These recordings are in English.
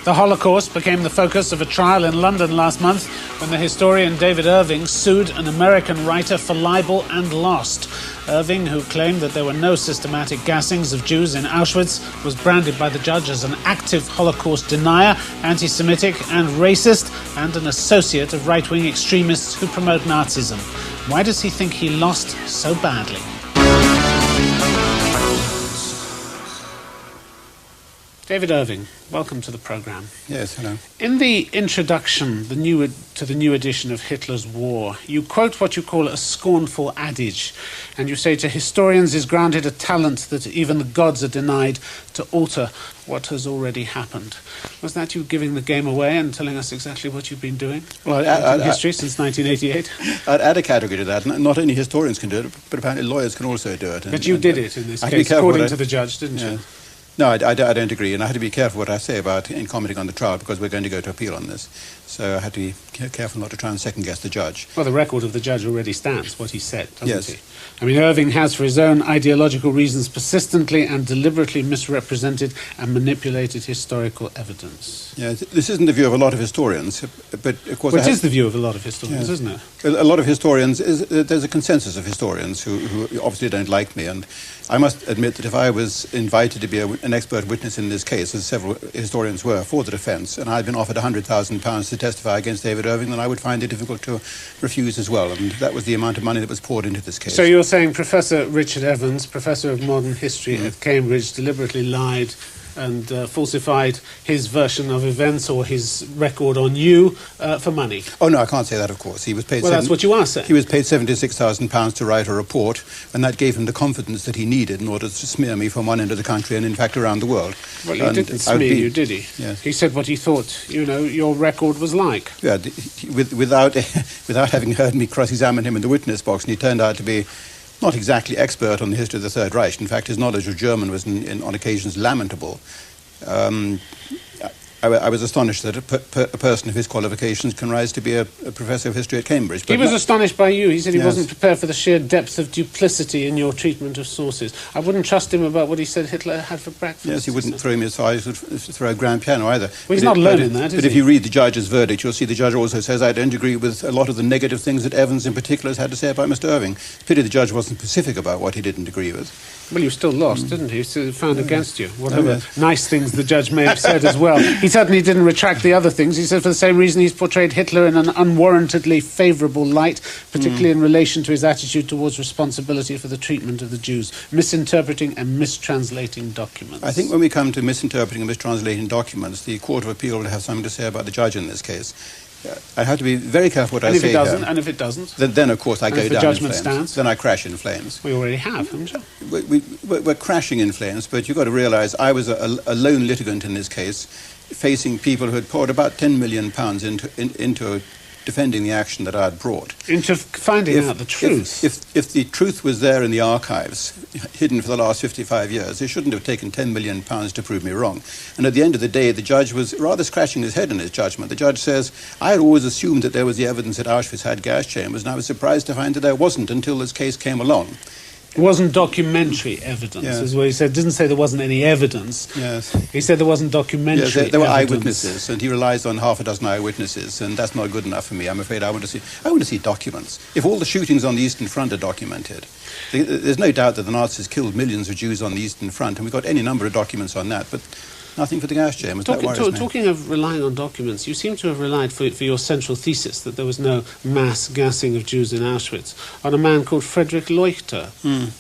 The Holocaust became the focus of a trial in London last month when the historian David Irving sued an American writer for libel and lost. Irving, who claimed that there were no systematic gassings of Jews in Auschwitz, was branded by the judge as an active Holocaust denier, anti-Semitic and racist, and an associate of right-wing extremists who promote Nazism. Why does he think he lost so badly? David Irving, welcome to the programme. Yes, hello. In the introduction to the new edition of Hitler's War, you quote what you call a scornful adage, and you say, "To historians is granted a talent that even the gods are denied to alter what has already happened." Was that you giving the game away and telling us exactly what you've been doing in history since 1988? I'd add a category to that. Not only historians can do it, but apparently lawyers can also do it. But you did it in this case, according to the judge, didn't you? No, I don't agree, and I had to be careful what I say about in commenting on the trial because we're going to go to appeal on this. So I had to be careful not to try and second-guess the judge. Well, the record of the judge already stands, what he said, doesn't yes. he? I mean, Irving has, for his own ideological reasons, persistently and deliberately misrepresented and manipulated historical evidence. Yeah, this isn't the view of a lot of historians, but of course... Well, it is the view of a lot of historians, yes. isn't it? A lot of historians, there's a consensus of historians who obviously don't like me, and I must admit that if I was invited to be an expert witness in this case, as several historians were, for the defence, and I'd been offered £100,000 to testify against David Irving, then I would find it difficult to refuse as well, and that was the amount of money that was poured into this case. So you're saying Professor Richard Evans, Professor of Modern History at Cambridge, deliberately lied and falsified his version of events or his record on you for money? Oh, no, I can't say that, of course. He was paid... Well, that's what you are saying. He was paid £76,000 to write a report, and that gave him the confidence that he needed in order to smear me from one end of the country and, in fact, around the world. Well, he didn't smear you, did he? Yes. He said what he thought, your record was like. Yeah, without having heard me cross-examine him in the witness box, and he turned out to be not exactly expert on the history of the Third Reich. In fact, his knowledge of German was, on occasions, lamentable. I was astonished that a person of his qualifications can rise to be a professor of history at Cambridge. He was astonished by you. He said he wasn't prepared for the sheer depth of duplicity in your treatment of sources. I wouldn't trust him about what he said Hitler had for breakfast. Yes, he wouldn't throw me as far as he would throw a grand piano either. Well, he's not alone in that, is he? But if you read the judge's verdict, you'll see the judge also says, I don't agree with a lot of the negative things that Evans in particular has had to say about Mr. Irving. Pity the judge wasn't specific about what he didn't agree with. Well, you still lost, didn't he? He still found against you, whatever nice things the judge may have said as well. He certainly didn't retract the other things. He said for the same reason he's portrayed Hitler in an unwarrantedly favourable light, particularly in relation to his attitude towards responsibility for the treatment of the Jews, misinterpreting and mistranslating documents. I think when we come to misinterpreting and mistranslating documents, the Court of Appeal will have something to say about the judge in this case. I have to be very careful what I say here. And if it doesn't? Then of course, I go down in flames. Judgment stands? Then I crash in flames. We already have, haven't you? We're crashing in flames, but you've got to realise I was a lone litigant in this case, facing people who had poured about £10 million into defending the action that I had brought. Into finding out the truth. If the truth was there in the archives, hidden for the last 55 years, it shouldn't have taken £10 million to prove me wrong. And at the end of the day, the judge was rather scratching his head in his judgment. The judge says, I had always assumed that there was the evidence that Auschwitz had gas chambers, and I was surprised to find that there wasn't until this case came along. It wasn't documentary evidence, is what he said. Didn't say there wasn't any evidence. Yes. He said there wasn't documentary evidence. There were eyewitnesses, and he relies on half a dozen eyewitnesses, and that's not good enough for me. I'm afraid I want to see documents. If all the shootings on the Eastern Front are documented, there's no doubt that the Nazis killed millions of Jews on the Eastern Front, and we've got any number of documents on that, but nothing for the gas chambers. Talking of relying on documents, you seem to have relied for your central thesis that there was no mass gassing of Jews in Auschwitz on a man called Friedrich Leuchter,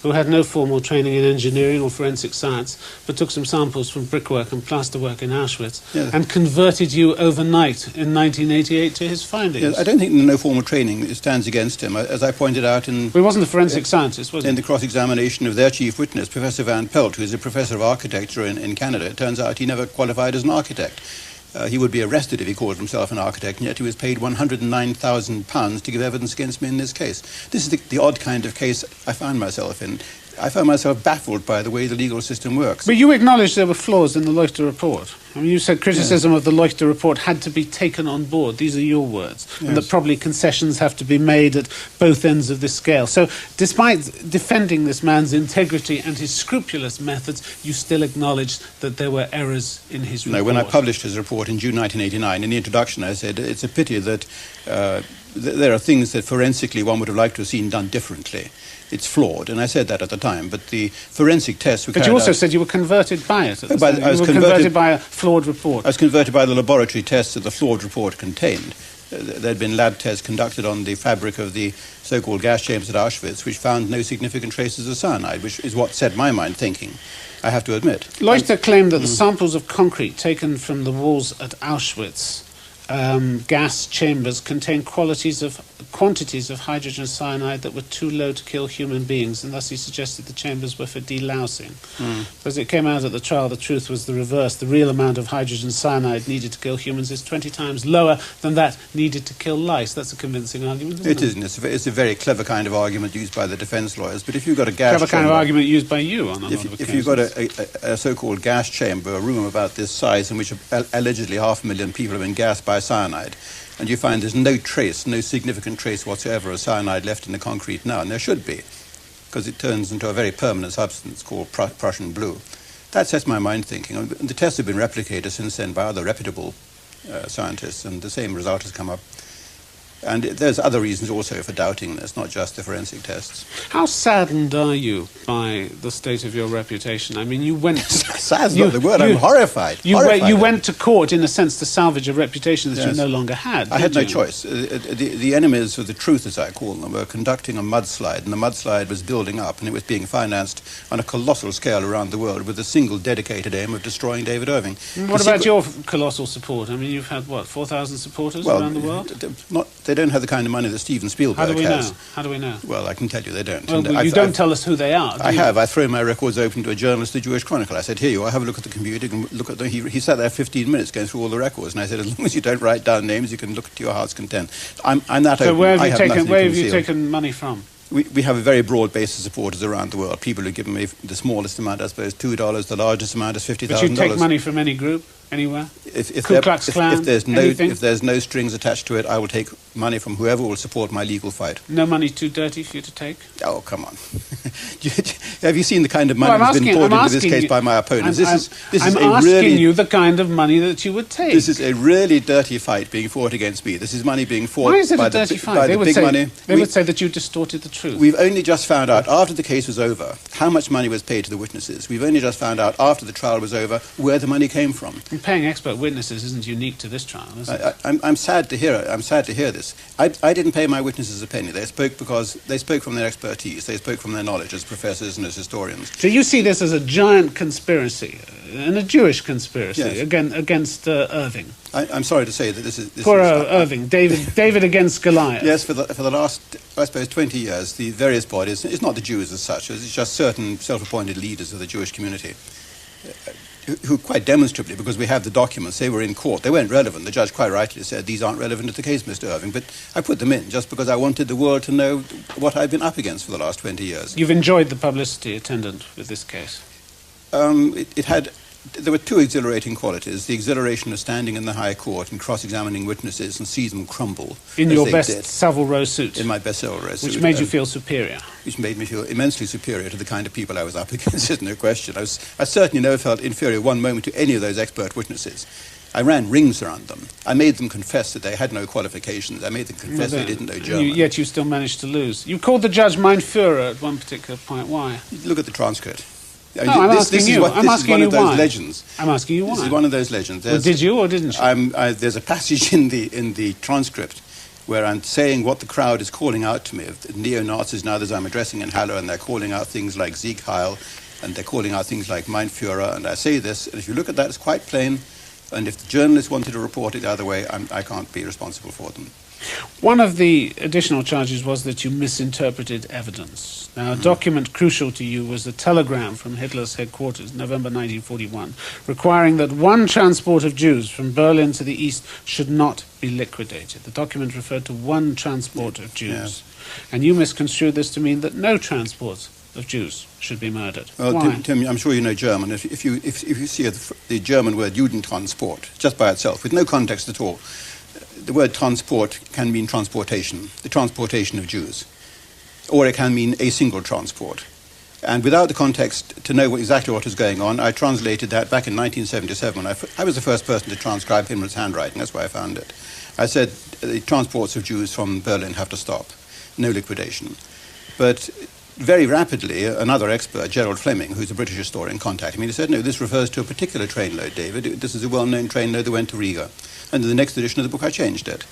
who had no formal training in engineering or forensic science, but took some samples from brickwork and plasterwork in Auschwitz and converted you overnight in 1988 to his findings. Yes, I don't think no formal training stands against him. As I pointed out in... Well, he wasn't a forensic scientist, was he? In the cross-examination of their chief witness, Professor Van Pelt, who is a professor of architecture in Canada, it turns out he never qualified as an architect. He would be arrested if he called himself an architect, and yet he was paid £109,000 to give evidence against me in this case. This is the odd kind of case I find myself in. I found myself baffled by the way the legal system works. But you acknowledged there were flaws in the Leuchter report. I mean, you said criticism of the Leuchter report had to be taken on board. These are your words. Yes. And that probably concessions have to be made at both ends of this scale. So despite defending this man's integrity and his scrupulous methods, you still acknowledged that there were errors in his report. No, when I published his report in June 1989, in the introduction I said it's a pity that there are things that forensically one would have liked to have seen done differently. It's flawed, and I said that at the time, but the forensic tests were carried out... But you also said you were converted by it at the time. I was you were converted by a flawed report. I was converted by the laboratory tests that the flawed report contained. There had been lab tests conducted on the fabric of the so-called gas chambers at Auschwitz, which found no significant traces of cyanide, which is what set my mind thinking, I have to admit. Leuchter claimed that the samples of concrete taken from the walls at Auschwitz gas chambers contained quantities of hydrogen cyanide that were too low to kill human beings, and thus he suggested the chambers were for delousing. But as it came out at the trial, the truth was the reverse. The real amount of hydrogen cyanide needed to kill humans is 20 times lower than that needed to kill lice. That's a convincing argument, isn't it? It isn't. It's a very clever kind of argument used by the defence lawyers, but if you've got a gas clever kind of argument used by you on a lot of occasions. If you've got a so-called gas chamber, a room about this size in which allegedly 500,000 people have been gassed by cyanide, and you find there's no significant trace whatsoever of cyanide left in the concrete now, and there should be, because it turns into a very permanent substance called Prussian blue. That sets my mind thinking. And the tests have been replicated since then by other reputable scientists, and the same result has come up. And there's other reasons also for doubting this, not just the forensic tests. How saddened are you by the state of your reputation? I mean, you went... Saddened not the word, I'm horrified. You went to court, in a sense, to salvage a reputation that you no longer had. I had no choice. The enemies of the truth, as I call them, were conducting a mudslide, and the mudslide was building up, and it was being financed on a colossal scale around the world with a single dedicated aim of destroying David Irving. What about your colossal support? I mean, you've had, 4,000 supporters around the world? They don't have the kind of money that Steven Spielberg has. How do we know? Well, I can tell you they don't. Well, you don't tell us who they are, do you? I've thrown my records open to a journalist of the Jewish Chronicle. I said, here you are, have a look at the computer. You can look at he sat there 15 minutes going through all the records, and I said, as long as you don't write down names, you can look to your heart's content. I'm that open. So where have you taken money from? We have a very broad base of supporters around the world. People who give me the smallest amount, I suppose, $2. The largest amount is $50,000. But you take money from any group, anywhere? If Ku Klux Klan, if there's no strings attached to it, I will take money from whoever will support my legal fight. No money too dirty for you to take? Oh, come on. Have you seen the kind of money that's been poured into this case by my opponents? I'm asking you the kind of money that you would take. This is a really dirty fight being fought against me. This is money being fought Why is it by a dirty fight? by the big money. They would say that you distorted the truth. We've only just found out, after the case was over, how much money was paid to the witnesses. We've only just found out, after the trial was over, where the money came from. And paying expert witnesses isn't unique to this trial, is it? I'm sad to hear it. I'm sad to hear this. I didn't pay my witnesses a penny. They spoke because they spoke from their expertise. They spoke from their knowledge as professors and as historians. So you see this as a giant conspiracy, and a Jewish conspiracy against Irving. I'm sorry to say that this is... Poor Irving, David against Goliath. Yes, for the last, I suppose, 20 years, the various bodies, it's not the Jews as such, it's just certain self-appointed leaders of the Jewish community, who quite demonstrably, because we have the documents, they were in court. They weren't relevant. The judge quite rightly said, these aren't relevant to the case, Mr. Irving. But I put them in just because I wanted the world to know what I've been up against for the last 20 years. You've enjoyed the publicity attendant with this case? There were two exhilarating qualities. The exhilaration of standing in the High Court and cross-examining witnesses and see them crumble. In your best Savile Row suit? In my best Savile Row suit. Which made you feel superior? Which made me feel immensely superior to the kind of people I was up against, there's no question. I certainly never felt inferior one moment to any of those expert witnesses. I ran rings around them. I made them confess that they had no qualifications. I made them confess they didn't know German. Yet you still managed to lose. You called the judge Mein Führer at one particular point. Why? Look at the transcript. I'm asking you why. This is one of those legends. I'm asking you why. This is one of those legends. Well, did you or didn't you? There's a passage in the transcript where I'm saying what the crowd is calling out to me, of neo-Nazis now that I'm addressing in Halle, and they're calling out things like Sieg Heil, and they're calling out things like Mein Führer, and I say this, and if you look at that, it's quite plain, and if the journalists wanted to report it the other way, I can't be responsible for them. One of the additional charges was that you misinterpreted evidence. Now, a document crucial to you was a telegram from Hitler's headquarters, November 1941, requiring that one transport of Jews from Berlin to the east should not be liquidated. The document referred to one transport of Jews. And you misconstrued this to mean that no transports of Jews should be murdered. Well, Why? Tim, I'm sure you know German. If you see the German word Judentransport, just by itself, with no context at all, the word transport can mean transportation, the transportation of Jews. Or it can mean a single transport. And without the context to know exactly what was going on, I translated that back in 1977. I was the first person to transcribe Himmler's handwriting. That's why I found it. I said the transports of Jews from Berlin have to stop. No liquidation. But very rapidly, another expert, Gerald Fleming, who's a British historian, contacted me. He said, no, this refers to a particular trainload, David. This is a well-known trainload that went to Riga. And in the next edition of the book, I changed it.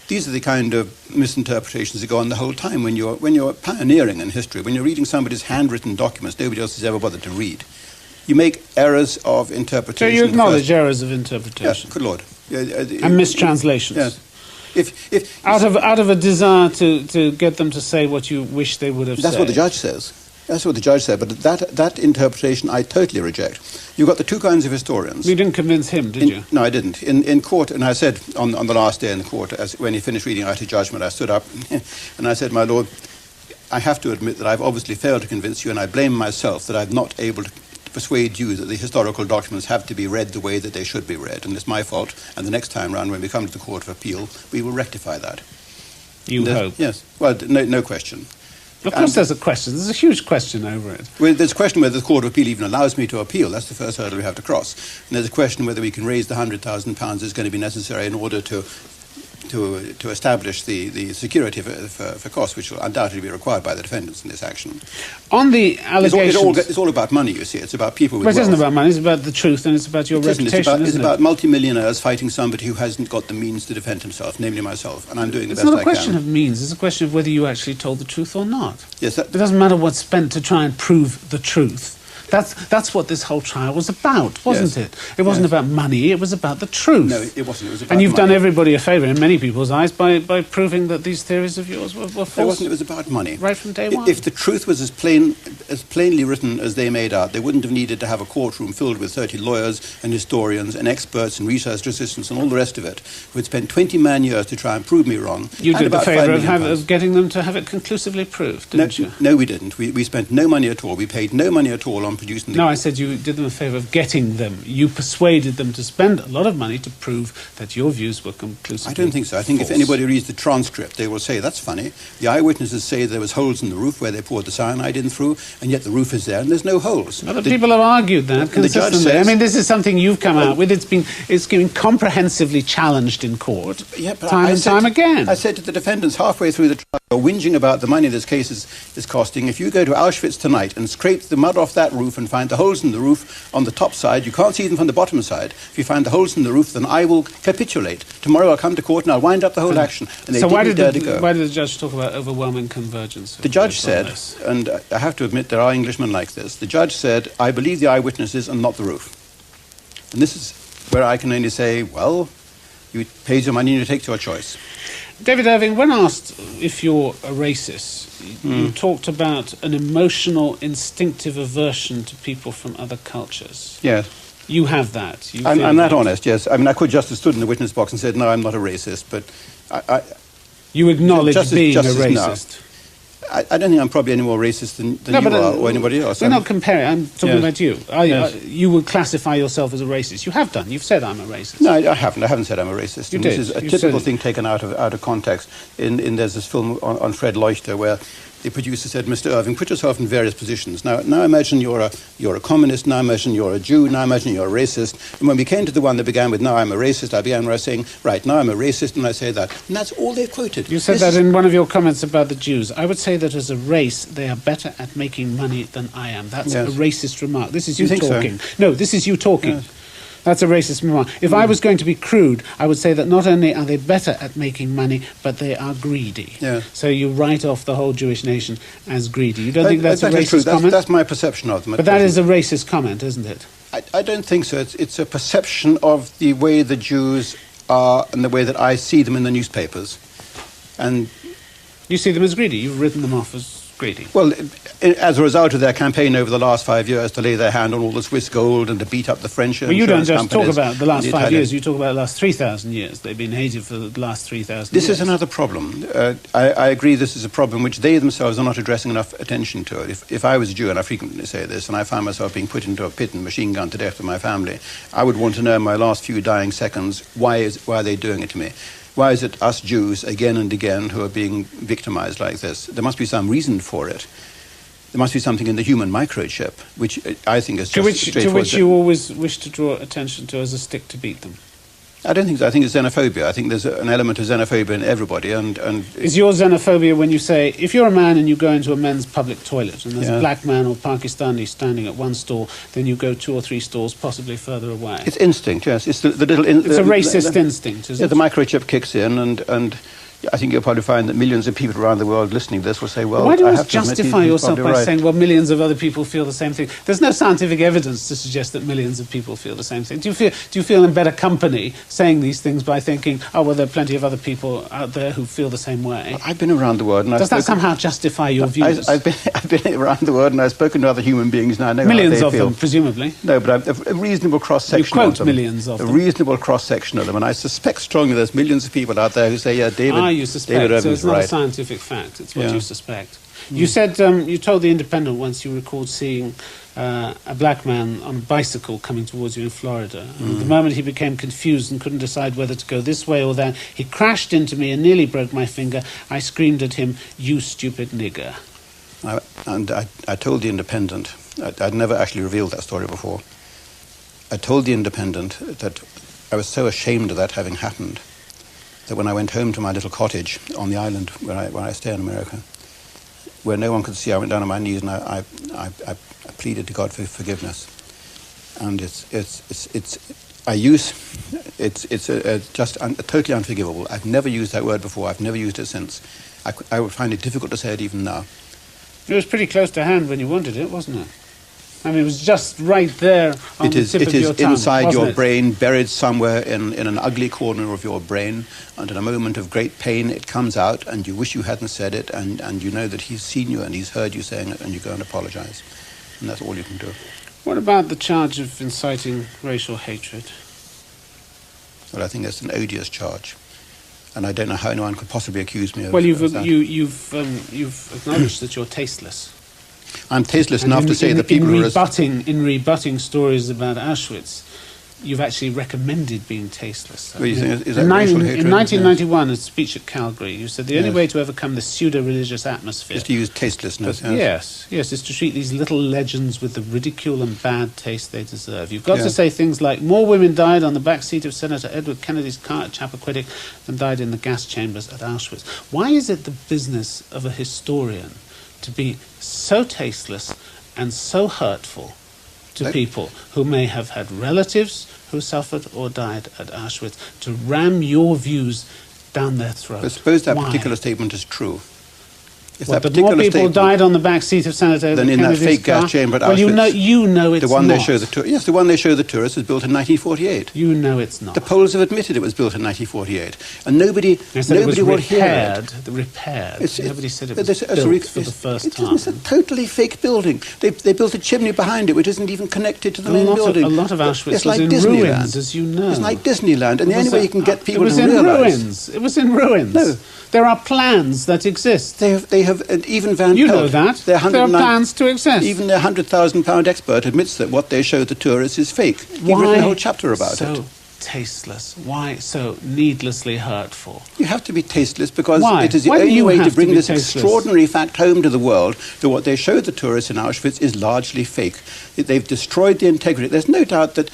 These are the kind of misinterpretations that go on the whole time when you're pioneering in history, when you're reading somebody's handwritten documents nobody else has ever bothered to read. You make errors of interpretation. So you acknowledge errors of interpretation? Yes, good Lord. And mistranslations? Yes. If out of a desire to get them to say what you wish they would have said. That's what the judge says. That's what the judge said. But that interpretation I totally reject. You've got the two kinds of historians. You didn't convince him, did you? No, I didn't. In court, and I said on the last day in the court, when he finished reading out his judgment, I stood up and I said, my lord, I have to admit that I've obviously failed to convince you, and I blame myself that I'm not able to persuade you that the historical documents have to be read the way that they should be read, and it's my fault, and the next time round when we come to the Court of Appeal, we will rectify that. You hope? Yes. Well, no question. Of course there's a question. There's a huge question over it. Well, there's a question whether the Court of Appeal even allows me to appeal. That's the first hurdle we have to cross. And there's a question whether we can raise the £100,000 that's going to be necessary in order to establish the security for costs, which will undoubtedly be required by the defendants in this action. On the allegations... It's all about money, you see. It's about people with wealth. But it isn't about money. It's about the truth, and it's about your reputation, It's about multimillionaires fighting somebody who hasn't got the means to defend himself, namely myself, and I'm doing the best I can. It's not a question of means. It's a question of whether you actually told the truth or not. Yes. It doesn't matter what's spent to try and prove the truth. That's what this whole trial was about, wasn't it? It wasn't about money, it was about the truth. No, it wasn't. It was about and you've money. done everybody a favour, in many people's eyes, by proving that these theories of yours were false. It wasn't. It was about money. Right from day one. If the truth was as plainly written as they made out, they wouldn't have needed to have a courtroom filled with 30 lawyers and historians and experts and research assistants and all the rest of it, who had spent 20 man-years to try and prove me wrong. You did the favour of getting them to have it conclusively proved, didn't you? No, we didn't. We spent no money at all. We paid no money at all on producing the... No, I said you did them a favour of getting them. You persuaded them to spend a lot of money to prove that your views were conclusively I don't think so. I think false. if anybody reads the transcript, they will say, that's funny. The eyewitnesses say there was holes in the roof where they poured the cyanide in through, and yet the roof is there and there's no holes. Other people have argued that consistently. Says, I mean, this is something you've come out with. It's been comprehensively challenged in court, time and time again. I said to the defendants halfway through the trial, whinging about the money this case is costing, if you go to Auschwitz tonight and scrape the mud off that roof and find the holes in the roof on the top side, you can't see them from the bottom side. If you find the holes in the roof, then I will capitulate. Tomorrow I'll come to court and I'll wind up the whole action. And they why didn't dare to go. Why did the judge talk about overwhelming convergence? The judge said, and I have to admit there are Englishmen like this, the judge said, I believe the eyewitnesses and not the roof. And this is where I can only say, well, you paid your money and you take your choice. David Irving, when asked if you're a racist, you talked about an emotional, instinctive aversion to people from other cultures. Yes. You have that. I'm that honest, yes. I mean, I could just have stood in the witness box and said, no, I'm not a racist, but you acknowledge being a racist. No. I don't think I'm probably any more racist than you are or anybody else. We're not comparing. I'm talking about you. You would classify yourself as a racist. You have done. You've said I'm a racist. No, I haven't. I haven't said I'm a racist. You did. This is a typical thing taken out of context. There's this film on Fred Leuchter where the producer said, Mr. Irving, put yourself in various positions. Now imagine you're a communist. Now imagine you're a Jew. Now imagine you're a racist. And when we came to the one that began with, now I'm a racist, I began by saying, right, now I'm a racist, and I say that. And that's all they've quoted. You said that in one of your comments about the Jews. I would say that as a race, they are better at making money than I am. That's a racist remark. This is you talking. So? No, this is you talking. Yes. That's a racist remark. If I was going to be crude, I would say that not only are they better at making money, but they are greedy. Yeah. So you write off the whole Jewish nation as greedy. You don't think that's a racist comment? That's my perception of them. But that is a racist comment, isn't it? I don't think so. It's a perception of the way the Jews are and the way that I see them in the newspapers. And you see them as greedy. You've written them off as greedy. Well, as a result of their campaign over the last 5 years to lay their hand on all the Swiss gold and to beat up the French Well, you don't just talk companies about the last and 5 Italian- years, you talk about the last 3,000 years. They've been hated for the last 3,000 This years. is another problem. I agree this is a problem which they themselves are not addressing enough attention to. If I was a Jew, and I frequently say this, and I found myself being put into a pit and machine gunned to death with my family, I would want to know in my last few dying seconds, why are they doing it to me? Why is it us Jews, again and again, who are being victimized like this? There must be some reason for it. There must be something in the human microchip, which I think is just To which you always wish to draw attention to as a stick to beat them. I don't think so. I think it's xenophobia. I think there's an element of xenophobia in everybody. And Is your xenophobia when you say, if you're a man and you go into a men's public toilet and there's a black man or Pakistani standing at one stall, then you go 2 or 3 stalls, possibly further away? It's instinct, yes. It's the little... It's a racist instinct, isn't Yeah, it? the microchip kicks in, and I think you'll probably find that millions of people around the world listening to this will say, well, Why do you I always have to admit, justify he's yourself probably by right. saying, well, millions of other people feel the same thing? There's no scientific evidence to suggest that millions of people feel the same thing. Do you feel in better company saying these things by thinking, oh, well, there are plenty of other people out there who feel the same way? I've been around the world, and Does that somehow justify your views? I've been around the world, and I've spoken to other human beings, and I know Millions how of they feel. them, presumably. No, but a reasonable cross-section You of quote them. millions of a them. reasonable cross-section of them, and I suspect strongly there's millions of people out there who say, yeah, David You suspect, David so Irving's it's not a right. scientific fact, it's what Yeah. you suspect. You said, you told The Independent once you recalled seeing a black man on a bicycle coming towards you in Florida. And the moment he became confused and couldn't decide whether to go this way or that, he crashed into me and nearly broke my finger. I screamed at him, "You stupid nigger." I told The Independent, I'd never actually revealed that story before. I told The Independent that I was so ashamed of that having happened that when I went home to my little cottage on the island where I stay in America, where no one could see, I went down on my knees and I pleaded to God for forgiveness. And it's totally unforgivable. I've never used that word before. I've never used it since. I would find it difficult to say it even now. It was pretty close to hand when you wanted it, wasn't it? I mean, it was just right there on the tip of your tongue. It is inside your it? brain, buried somewhere in an ugly corner of your brain, and in a moment of great pain it comes out, and you wish you hadn't said it, and you know that he's seen you and he's heard you saying it, and you go and apologize. And that's all you can do. What about the charge of inciting racial hatred? Well, I think that's an odious charge. And I don't know how anyone could possibly accuse me of Well, of that. you've acknowledged that you're tasteless. I'm tasteless And enough to say that people who are... in rebutting stories about Auschwitz, you've actually recommended being tasteless. Well, you think, is that In racial hatred? 1991, a speech at Calgary, you said the only Yes. way to overcome the pseudo-religious atmosphere Is to use tastelessness. yes, is to treat these little legends with the ridicule and bad taste they deserve. You've got Yeah. to say things like, more women died on the back seat of Senator Edward Kennedy's car at Chappaquiddick than died in the gas chambers at Auschwitz. Why is it the business of a historian to be so tasteless and so hurtful to people who may have had relatives who suffered or died at Auschwitz, to ram your views down their throat? But suppose that Why? particular statement is true. If What, that that more particular people statement- died on the back seat of Senator than in that Kennedy's fake car? gas chamber at Well, Auschwitz. you know it's the one not. they show the one they show the tourists was built in 1948. You know it's not. The Poles have admitted it was built in 1948, and nobody They said will it was hear it. repaired. It's- Nobody said it but was there's- built for the first time. It's a totally fake building. They built a chimney behind it, which isn't even connected to the main building. A lot of Auschwitz It's was like in Disneyland. ruins, as you know. It's like Disneyland, and the only way you can get people it was to in realise... ruins. It was in ruins. No. There are plans that exist. They have and even Van You Pelt, know that. their There are 109 plans to exist. Even their £100,000 expert admits that what they show the tourists is fake. He's written a whole chapter about so it. tasteless? Why so needlessly hurtful? You have to be tasteless because Why? it is the Why do only you way have to to bring be this tasteless? extraordinary fact home to the world that what they show the tourists in Auschwitz is largely fake. They've destroyed the integrity. There's no doubt that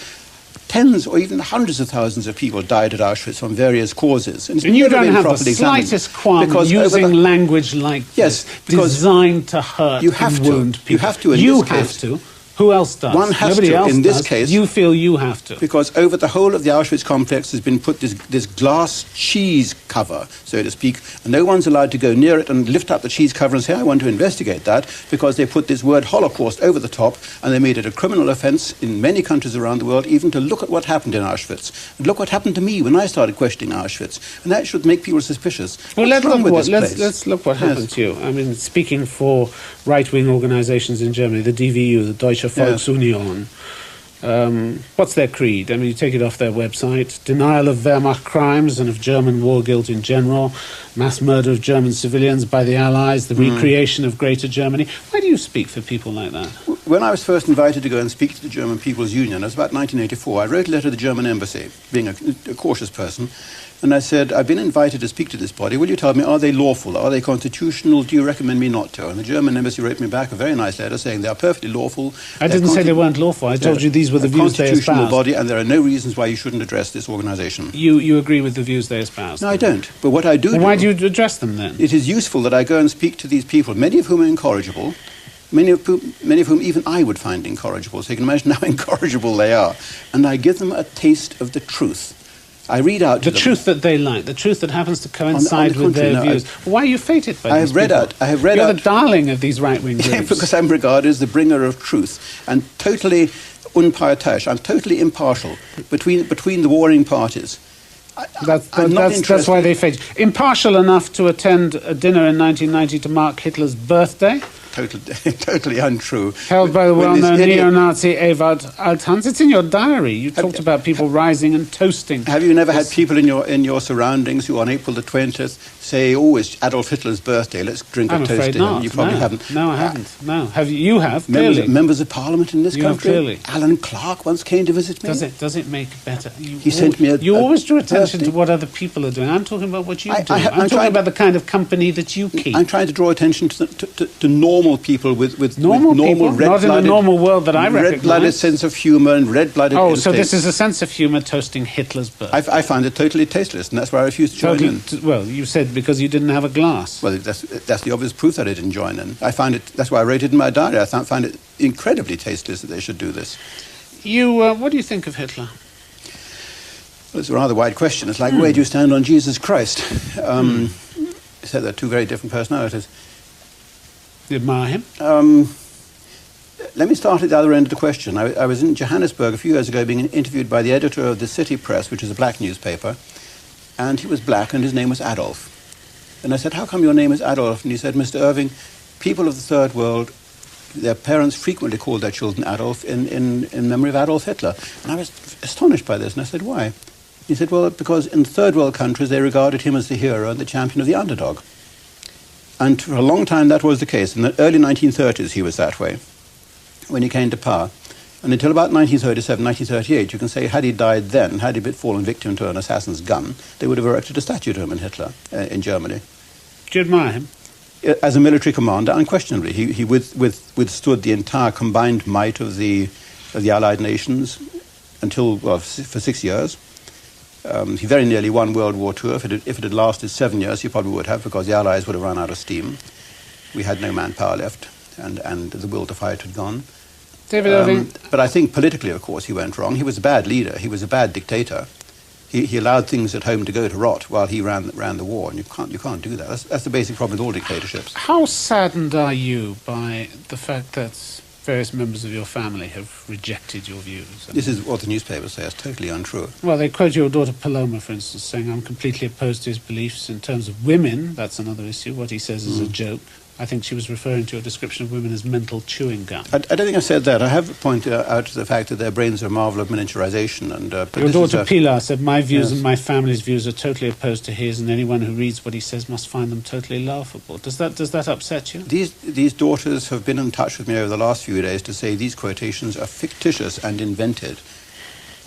tens or even hundreds of thousands of people died at Auschwitz from various causes. And, it's And you never don't been have the properly examined. slightest qualm Because using over the- language like Yes, this, because designed to hurt you have and to. wound people. You have to in You this have case. to. Who else does? One has Nobody to, else in this does. case. You feel you have to. Because over the whole of the Auschwitz complex has been put this glass cheese cover, so to speak, and no one's allowed to go near it and lift up the cheese cover and say, I want to investigate that, because they put this word Holocaust over the top, and they made it a criminal offence in many countries around the world, even to look at what happened in Auschwitz. And look what happened to me when I started questioning Auschwitz. And that should make people suspicious. Well, let's look what happened Yes. to you. I mean, speaking for right-wing organisations in Germany, the DVU, the Deutsche Volksunion, what's their creed? I mean, you take it off their website. Denial of Wehrmacht crimes and of German war guilt in general, mass murder of German civilians by the Allies, the recreation of Greater Germany. Why do you speak for people like that? When I was first invited to go and speak to the German People's Union, it was about 1984, I wrote a letter to the German embassy, being a cautious person, and I said, I've been invited to speak to this body. Will you tell me, are they lawful? Are they constitutional? Do you recommend me not to? And the German embassy wrote me back a very nice letter saying they are perfectly lawful. I didn't say they weren't lawful. I told you these were the views they espoused. Constitutional body, and there are no reasons why you shouldn't address this organisation. You agree with the views they espouse? No, I don't. But what I do... Well, why do you address them then? It is useful that I go and speak to these people, many of whom are incorrigible, many of whom even I would find incorrigible, so you can imagine how incorrigible they are. And I give them a taste of the truth. I read out to the truth that they like, the truth that happens to coincide with their views. Why are you fated by these people? I have read You're out... the darling of these right-wing groups. Because I'm regarded as the bringer of truth, and totally unparteiisch. I'm totally impartial between the warring parties. That's why they fade. Impartial enough to attend a dinner in 1990 to mark Hitler's birthday. Totally untrue. Held by the well-known neo-Nazi Ewald Althans. It's in your diary. You talked about people rising and toasting. Have you never had people in your surroundings who on April the 20th say, oh, it's Adolf Hitler's birthday, let's drink a toast to him? I'm afraid not. You probably haven't. No, I haven't. No. Have you? You have, clearly. Members of Parliament in this country. Clearly. Alan Clark once came to visit me. Does it make it better? He sent me You always draw attention to what other people are doing. I'm talking about what you do. I'm talking about the kind of company that you keep. I'm trying to draw attention to normal people with normal people, red-blooded, not in the normal world that I recognise. Red-blooded sense of humour and red-blooded instincts. So this is a sense of humour toasting Hitler's birthday. I find it totally tasteless, and that's why I refuse to join in. Well, you said because you didn't have a glass. Well, that's the obvious proof that I didn't join in. I find it. That's why I wrote it in my diary. I find it incredibly tasteless that they should do this. What do you think of Hitler? Well, it's a rather wide question. It's like, where do you stand on Jesus Christ? So they're two very different personalities. You admire him? Let me start at the other end of the question. I was in Johannesburg a few years ago being interviewed by the editor of the City Press, which is a black newspaper, and he was black and his name was Adolf. And I said, how come your name is Adolf? And he said, Mr. Irving, people of the Third World, their parents frequently called their children Adolf in memory of Adolf Hitler. And I was astonished by this, and I said, why? He said, well, because in Third World countries they regarded him as the hero and the champion of the underdog. And for a long time that was the case. In the early 1930s he was that way, when he came to power. And until about 1937, 1938, you can say, had he died then, had he fallen victim to an assassin's gun, they would have erected a statue to him in Hitler, in Germany. Do you admire him? As a military commander, unquestionably. He withstood the entire combined might of the Allied nations until, well, for 6 years. He very nearly won World War II. If it had lasted 7 years, he probably would have, because the Allies would have run out of steam. We had no manpower left, and the will to fight had gone. David Irving. But I think politically, of course, he went wrong. He was a bad leader. He was a bad dictator. He allowed things at home to go to rot while he ran the war, and you can't do that. That's the basic problem with all dictatorships. How saddened are you by the fact that various members of your family have rejected your views? This is what the newspapers say. It's totally untrue. Well, they quote your daughter Paloma, for instance, saying, I'm completely opposed to his beliefs in terms of women. That's another issue. What he says is a joke. I think she was referring to your description of women as mental chewing gum. I don't think I said that. I have pointed out the fact that their brains are a marvel of miniaturization. And your daughter Pilar said, my views and my family's views are totally opposed to his, and anyone who reads what he says must find them totally laughable. Does that upset you? These daughters have been in touch with me over the last few days to say these quotations are fictitious and invented.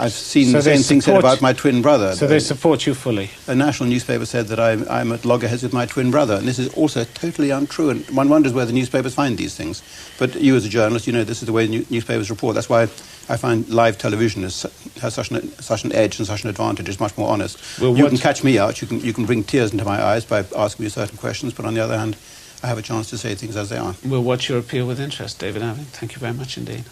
I've seen the same thing said about my twin brother. So they support you fully? A national newspaper said that I'm at loggerheads with my twin brother, and this is also totally untrue, and one wonders where the newspapers find these things. But you as a journalist, you know this is the way newspapers report. That's why I find live television has such an edge and such an advantage. It's much more honest. Well, you can catch me out, you can bring tears into my eyes by asking me certain questions, but on the other hand, I have a chance to say things as they are. We'll watch your appeal with interest, David Irving. Thank you very much indeed.